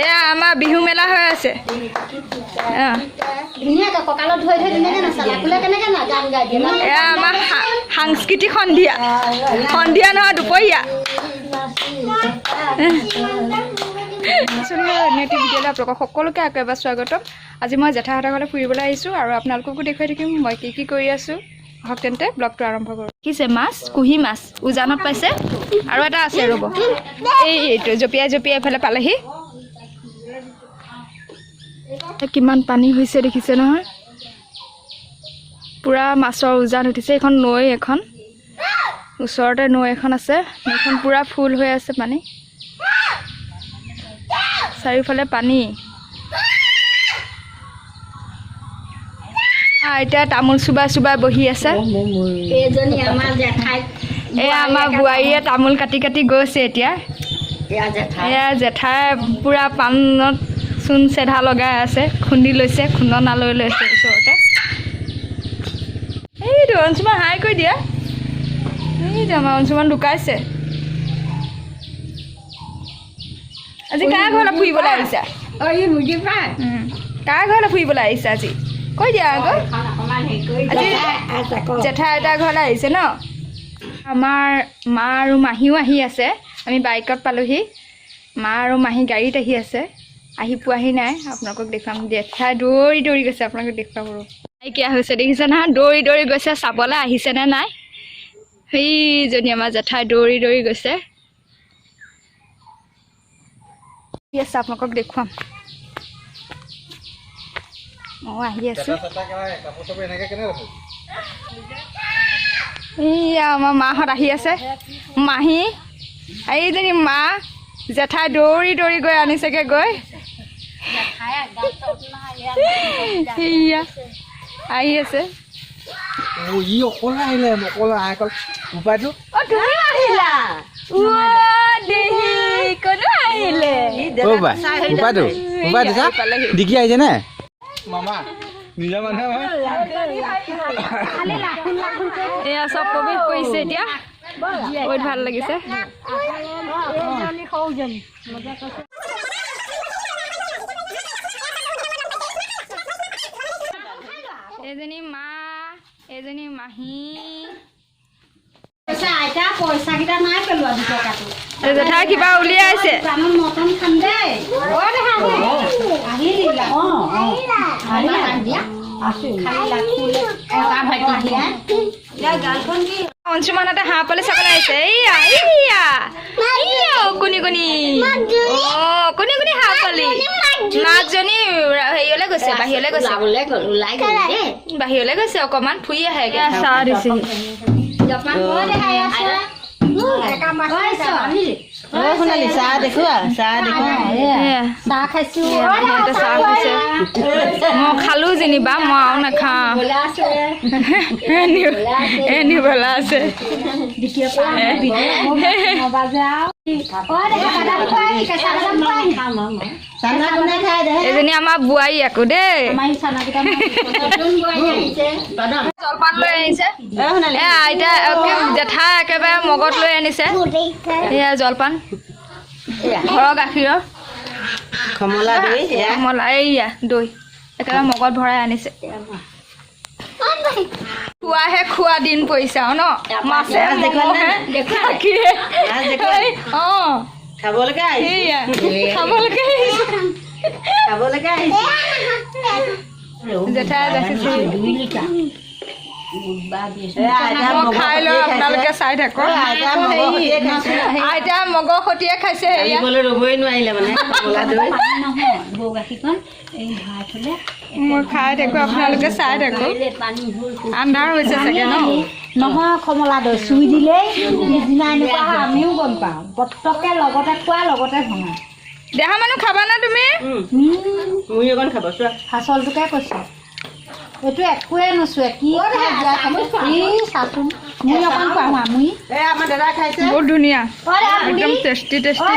এয়া আমাৰ বিহু মেলা হৈ আছে। এয়া আমাৰ সাংস্কৃতিক সন্ধিয়া নহয় দুপৰীয়া। উন্নতি বিদ্যালয় আপোনালোকক সকলোকে আকৌ এবাৰ স্বাগতম। আজি মই জেঠাহঁতৰ ঘৰলৈ ফুৰিবলৈ আহিছোঁ আৰু আপোনালোককো দেখুৱাই থাকিম মই কি কৰি আছোঁ। হওক তেন্তে ব্লগটো আৰম্ভ কৰোঁ। দেখিছে মাছ, কুঁহি মাছ উজানত পাইছে আৰু এটা আছে ৰ'ব, এইটো জঁপিয়াই এফালে পালেহি। কিমান পানী হৈছে দেখিছে নহয়, পূৰা মাছৰ উজান উঠিছে। এইখন নৈ, এখন ওচৰতে নৈ এখন আছে, নৈখন পূৰা ফুল হৈ আছে পানী, চাৰিওফালে পানী। এতিয়া তামোল চুবাই বহি আছে। এয়া আমাৰ বোৱাৰীয়ে তামোল কাটি গৈছে। এতিয়া এয়া জেঠাই পূৰা পাণত চূণ চেধা লগাই আছে, খুন্দি লৈছে, খুন্দনা লৈ লৈছে ওচৰতে। এইটো অঞ্চুমান হাই কৰি দিয়া, এইটো আমাৰ অঞ্চুমান লুকাইছে। আজি কাৰ ঘৰলৈ ফুৰিবলৈ আহিছা? কাৰ ঘৰলৈ ফুৰিবলৈ আহিছা আজি? কৈ দিয়া আকৌ। আজি জেঠাই আইতাৰ ঘৰলৈ আহিছে ন? আমাৰ মা আৰু মাহীও আহি আছে। আমি বাইকত পালোহি, মা আৰু মাহী গাড়ীত আহি আছে, আহি পোৱাহি নাই। আপোনালোকক দেখুৱাম। জেঠাই দৌৰি গৈছে, আপোনালোকক দেখুৱাব। নাইকিয়া হৈছে দেখিছে নহয়, দৌৰি গৈছে চাবলৈ আহিছেনে নাই। সেইজনী আমাৰ জেঠাই দৌৰি গৈছে। ঠিক আছে, আপোনালোকক দেখুৱাম। মই আহি আছোঁ। এইয়া আমাৰ মাহঁত আহি আছে, মাহী এইজনী মা। জেঠাই দৌৰি গৈ আনিছেগৈ গৈ। সেয়া আহি আছে। এয়া চব প্ৰৱেশ কৰিছে এতিয়া, বহুত ভাল লাগিছে। এজনী মা, এজনী মাহী। জেঠাই কিবা উলিয়াইছে। অঞ্চুমানতে হাঁহ পোৱালি চাবলৈ আহিছে। কোনি হাঁহ পোৱালি। মাকজনী হেৰিয়লৈ গৈছে, বাহিৰলৈ গৈছে অকণমান ফুৰি আহে। চাহ দিছে, চাহ দেখুৱা, চাহ খাইছো। মই খালো যেনিবা, মই আৰু নাখাওঁ। নিবলা আছে। এজনী আমাৰ বোৱাৰী আকৌ দেই, জলপান লৈ আহিছে। আইতা জেঠাই একেবাৰে মগত লৈ আনিছে। এয়া জলপান, ঘৰৰ গাখীৰৰ কমলা, এইয়া দৈ একেবাৰে মগত ভৰাই আনিছে। খোৱা দিন পৰিছে আৰু ন, মাছে গাখীৰে। খাবলৈকে জেঠাই ৰাখিছে। খাই লৈ আপোনালোকে চাই থাকক। আইতা মগৰ সতিয়ে খাইছে। ৰবই নোৱাৰিলে মানে মই খাই থাকো, আপোনালোকে চাই থাকো। আন্ধাৰ হৈছে চাগে ন? নহয়, কমলা দৈ চুই দিলেই পিছদিনা এনেকুৱা হয়, আমিও গম পাওঁ। পটককে লগতে খোৱা, লগতে ভঙা। দেহা মানুহ খাবা না তুমি? ফাচলটোকে কৈছো, এইটো একোৱে নচুৱে। কি চাচোন, মুই অকণ পাওঁ। বহুত ধুনীয়া, একদম টেষ্টি। জেঠাই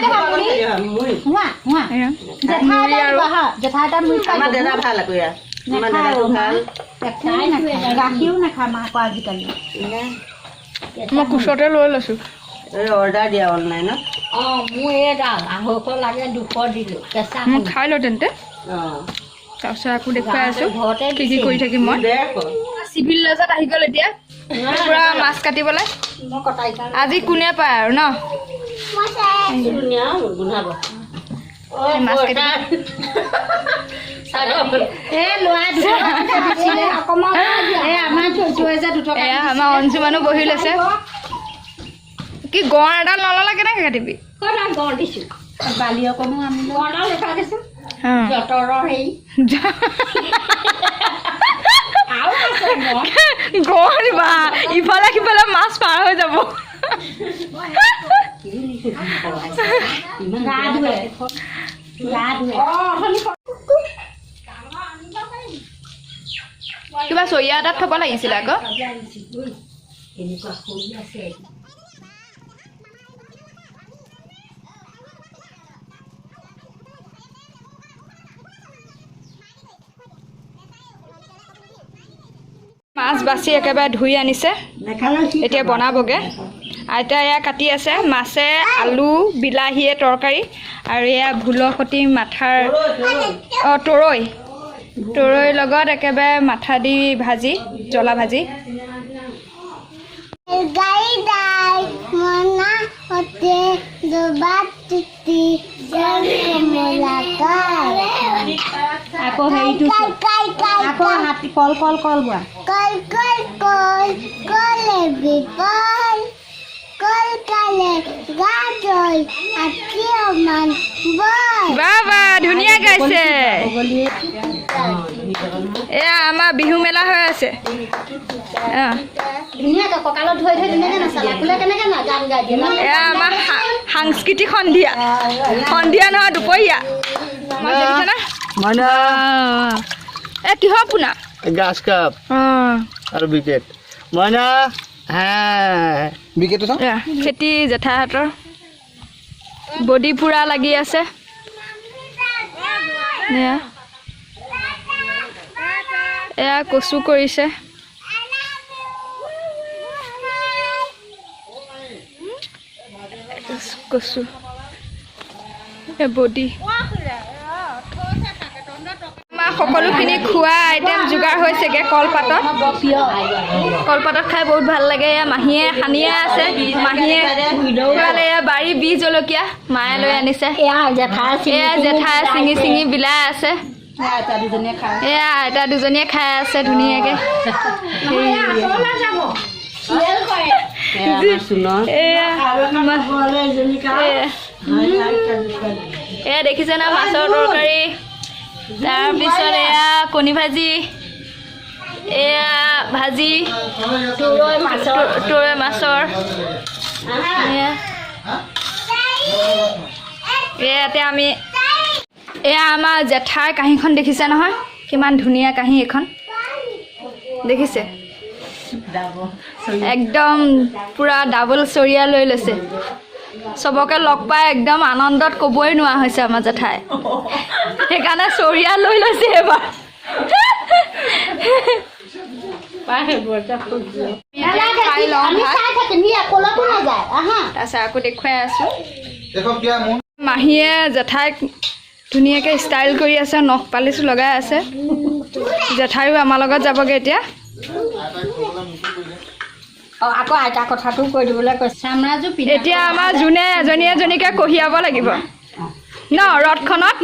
গাখীৰো নাখায় মাকো আজিকালি। মই কোচতে লৈ লৈছো। অৰ্ডাৰ দিয়া অনলাইনত মোৰ এই 250 লাগে 200 দিলোঁ কেঁচা মই খাই লওঁ তেন্তে তাৰপিছত আকৌ দেখুৱাই আছোঁ ঘৰতে কি কি কৰি থাকিম মই চিভিল লাজত আহি গ'ল এতিয়া পূৰা মাছ কাটিবলৈ মই কটাই আজি কোনে পায় আৰু ন গোন্ধাব মাছ কাটিব এয়া আমাৰ অঞ্জু মানুহ বহি লৈছে কি গঁড় এডাল নল'লে কেনেকৈ কাটিবি গঁড় দিছোঁ বালি অকণো আনিলোঁ গঁড়ডাল দেখা দিছোঁ যঁতৰৰ হেৰি আৰু আছে গঁড় বা ইফালে সিফালে মাছ পাৰ হৈ যাব কিবা চৰিয়া এটাত থ'ব লাগিছিলে আকৌ এনেকুৱা সৰু আছে মাছ বাছি একেবাৰে ধুই আনিছে এতিয়া বনাবগৈ আইতা এয়া কাটি আছে মাছে আলু বিলাহীয়ে তৰকাৰী আৰু এয়া ভোলৰ সৈতে মাথাৰ তৰৈৰ লগত একেবাৰে মাথা দি ভাজি জ্বলা ভাজি আকৌ হেৰিটো আকৌ কল কল কল বোৱা বাবা ধুনীয়া গাইছে এয়া আমাৰ বিহু মেলা হৈ আছে ধুনীয়াকৈ কঁকালত ধৰি ধৰি ধুনীয়াকৈ নাচালা কোলে কেনেকৈ গান গাই দিয়ে এয়া আমাৰ সাংস্কৃতিক সন্ধিয়া নহয় দুপৰীয়া দেখিছেনে এ কিহৰ পোনা গাছ কাপ আৰু বিকেট মইনা বিকেট খেতি জেঠাহঁতৰ বডি পুৰা লাগি আছে এয়া কচু কৰিছে কচু বডি আমাৰ সকলোখিনি খোৱা আইটেম যোগাৰ হৈছেগৈ কলপাতত খাই বহুত ভাল লাগে এয়া মাহীয়ে সানিয়ে আছে মাহীয়ে এয়া বাৰী বি জলকীয়া মায়ে লৈ আনিছে এয়া জেঠাই চিঙি চিঙি বিলাই আছে এয়া আইতা দুজনীয়ে খাই আছে ধুনীয়াকৈ এয়া দেখিছে না মাছৰ তৰকাৰী তাৰপিছত এয়া কণী ভাজি এয়া ভাজি তৰৈ মাছৰ ইয়াতে আমি এয়া আমাৰ জেঠাৰ কাঁহীখন দেখিছে নহয় কিমান ধুনীয়া কাঁহী এখন দেখিছে একদম পূৰা ডাবল চৰিয়া লৈ লৈছে চবকে লগ পাই একদম আনন্দত ক'বই নোৱাৰা হৈছে আমাৰ জেঠাই সেইকাৰণে চৰিয়া লৈ লৈছে এবাৰ খাই লওঁ তাৰপিছত আকৌ দেখুৱাই আছোঁ মাহীয়ে জেঠাইক ধুনীয়াকৈ ষ্টাইল কৰি আছে নখ পালিচ লগাই আছে জেঠাইও আমাৰ লগত যাবগৈ এতিয়া আকৌ আইতা কথাটো কৈ দিবলৈ কৈছে চামৰাজো এতিয়া আমাৰ যোনে এজনীকে কঢ়িয়াব লাগিব ন ৰথখনত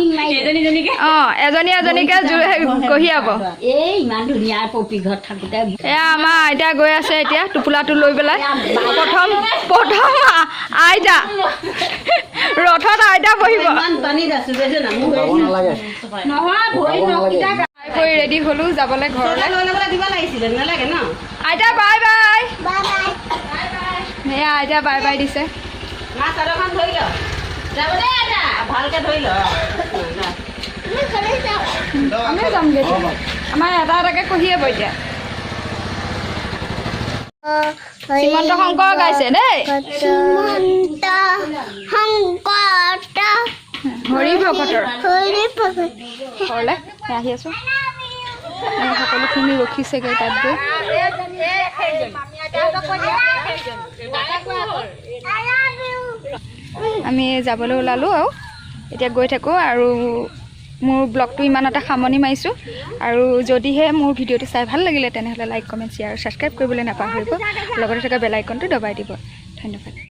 এজনী এজনীকে কঢ়িয়াব এই ইমান ধুনীয়া পপী ঘৰত থাকোঁতে এয়া আমাৰ আইতা গৈ আছে এতিয়া টোপোলাটো লৈ পেলাই প্ৰথম আইতা ৰথত আইতা বহিব কৰি ৰেডি হ'লো যাবলৈ ঘৰলৈ দিব লাগিছিলে নালাগে ন আইতা বাই বাই এয়া আইতা বাই বাই দিছে ভালকে ধৰি ল আমিও যামগৈ আমাৰ এটা এটাকে কঢ়িয়াব এতিয়া শ্ৰীমন্ত শংকৰ গাইছে দেই হৰি ভকতৰ ঘৰলৈ আহি আছোঁ সকলোখিনি ৰখিছেগৈ তাত গৈ আমি যাবলৈ ওলালোঁ আৰু এতিয়া গৈ থাকোঁ আৰু মোৰ ব্লগটো ইমানতে সামৰণি মাৰিছোঁ আৰু যদিহে মোৰ ভিডিঅ'টো চাই ভাল লাগিলে তেনেহ'লে লাইক কমেণ্ট শ্বেয়াৰ আৰু ছাবস্ক্ৰাইব কৰিবলৈ নাপাহৰিব লগতে থকা বেল আইকনটো দবাই দিব ধন্যবাদ